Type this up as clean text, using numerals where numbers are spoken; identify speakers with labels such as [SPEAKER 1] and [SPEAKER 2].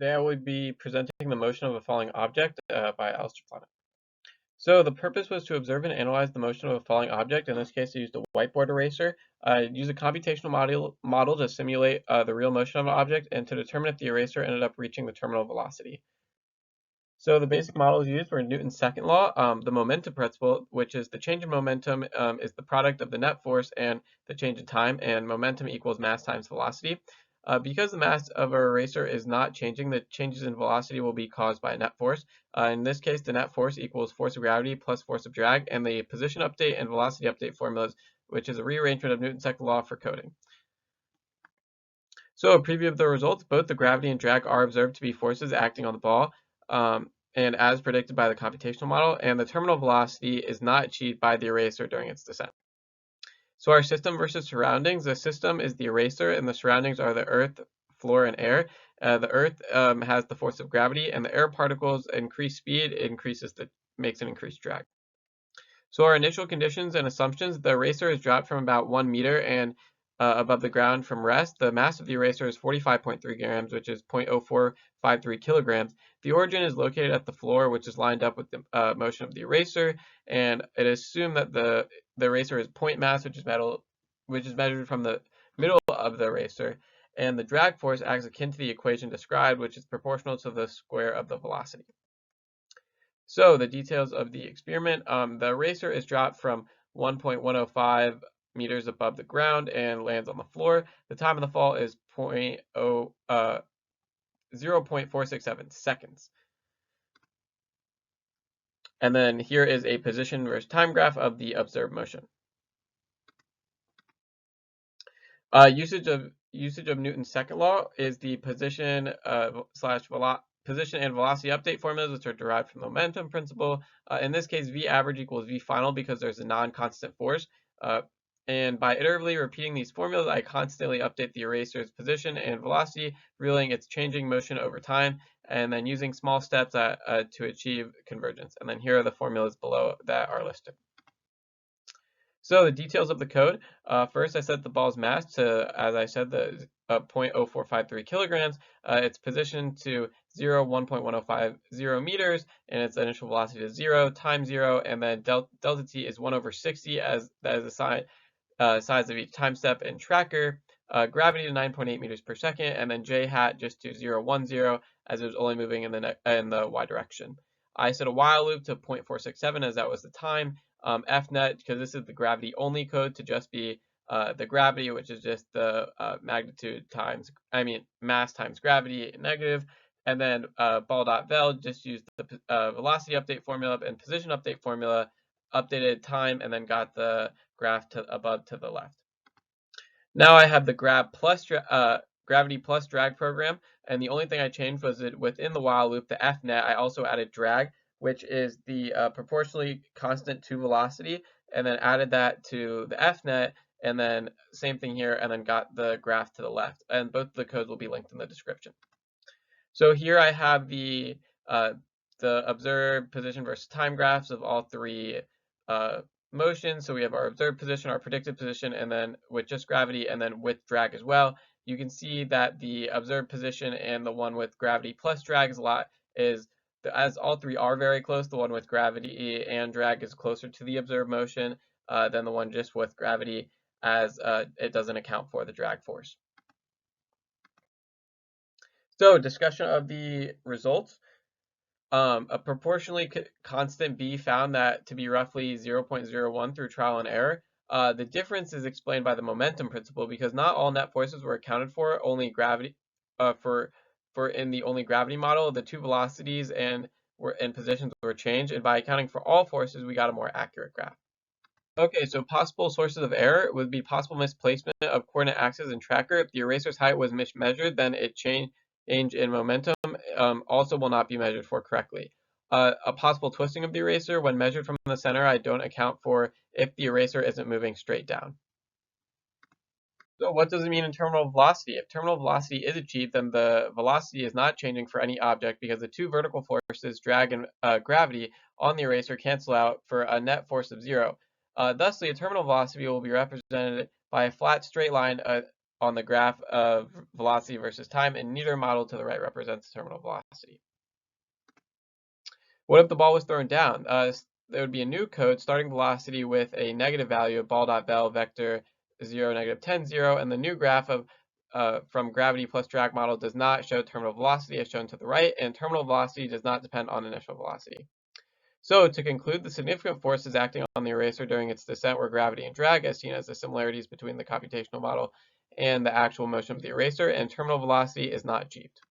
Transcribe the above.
[SPEAKER 1] Today I will be presenting the motion of a falling object by Alistair Plano. So the purpose was to observe and analyze the motion of a falling object. In this case, I used a whiteboard eraser. Use a computational model to simulate the real motion of an object and to determine if the eraser ended up reaching the terminal velocity. So the basic models used were Newton's second law, the momentum principle, which is the change in momentum is the product of the net force and the change in time, and momentum equals mass times velocity. Because the mass of our eraser is not changing, the changes in velocity will be caused by a net force. In this case, the net force equals force of gravity plus force of drag, and the position update and velocity update formulas, which is a rearrangement of Newton's second law for coding. So a preview of the results, both the gravity and drag are observed to be forces acting on the ball, and as predicted by the computational model, and the terminal velocity is not achieved by the eraser during its descent. So our system versus surroundings, the system is the eraser and the surroundings are the earth, floor, and air. The earth has the force of gravity, and the air particles increase speed, makes an increased drag. So our initial conditions and assumptions, the eraser is dropped from about 1 meter and above the ground from rest. The mass of the eraser is 45.3 grams, which is 0.0453 kilograms. The origin is located at the floor, which is lined up with the motion of the eraser, and it is assumed that the eraser is point mass, which is measured from the middle of the eraser, and the drag force acts akin to the equation described, which is proportional to the square of the velocity. So the details of the experiment, the eraser is dropped from 1.105 meters above the ground and lands on the floor. The time of the fall is 0.467 seconds. And then here is a position versus time graph of the observed motion. Usage of Newton's second law is the position and velocity update formulas, which are derived from the momentum principle. In this case, V average equals V final because there's a non-constant force. And by iteratively repeating these formulas, I constantly update the eraser's position and velocity, revealing its changing motion over time, and then using small steps to achieve convergence. And then here are the formulas below that are listed. So the details of the code. First, I set the ball's mass to, as I said, the 0.0453 kilograms. Its position to 1.1050 meters, and its initial velocity to 0, time 0, and then delta t is 1 over 60, as that is the size of each time step and tracker. Gravity to 9.8 meters per second, and then j hat just to 0.10, as it was only moving in the y direction. I set a while loop to 0.467, as that was the time. Fnet, because this is the gravity only code, to just be the gravity, which is just the mass times gravity negative. And then ball.vel, just used the velocity update formula and position update formula, updated time, and then got the graph above to the left. Now I have the gravity plus drag program, and the only thing I changed was that within the while loop, the fnet, I also added drag, which is the proportionally constant to velocity, and then added that to the fnet, and then same thing here, and then got the graph to the left. And both of the codes will be linked in the description. So here I have the observed position versus time graphs of all three motions. So we have our observed position, our predicted position, and then with just gravity, and then with drag as well. You can see that the observed position and the one with gravity plus drag as all three are very close, the one with gravity and drag is closer to the observed motion than the one just with gravity, as it doesn't account for the drag force. So discussion of the results. A proportionally constant B found that to be roughly 0.01 through trial and error. The difference is explained by the momentum principle, because not all net forces were accounted for, only gravity in the only gravity model, the two velocities and positions were changed, and by accounting for all forces, we got a more accurate graph. Okay, so possible sources of error would be possible misplacement of coordinate axes and tracker. If the eraser's height was mismeasured, then it change in momentum also will not be measured for correctly. A possible twisting of the eraser, when measured from the center, I don't account for if the eraser isn't moving straight down. So what does it mean in terminal velocity? If terminal velocity is achieved, then the velocity is not changing for any object, because the two vertical forces, drag and gravity, on the eraser cancel out for a net force of 0. Thusly, a terminal velocity will be represented by a flat straight line on the graph of velocity versus time, and neither model to the right represents terminal velocity. What if the ball was thrown down? There would be a new code starting velocity with a negative value of ball.vel vector 0, negative 10, 0, and the new graph of from gravity plus drag model does not show terminal velocity as shown to the right, and terminal velocity does not depend on initial velocity. So to conclude, the significant forces acting on the eraser during its descent were gravity and drag, as seen as the similarities between the computational model and the actual motion of the eraser, and terminal velocity is not achieved.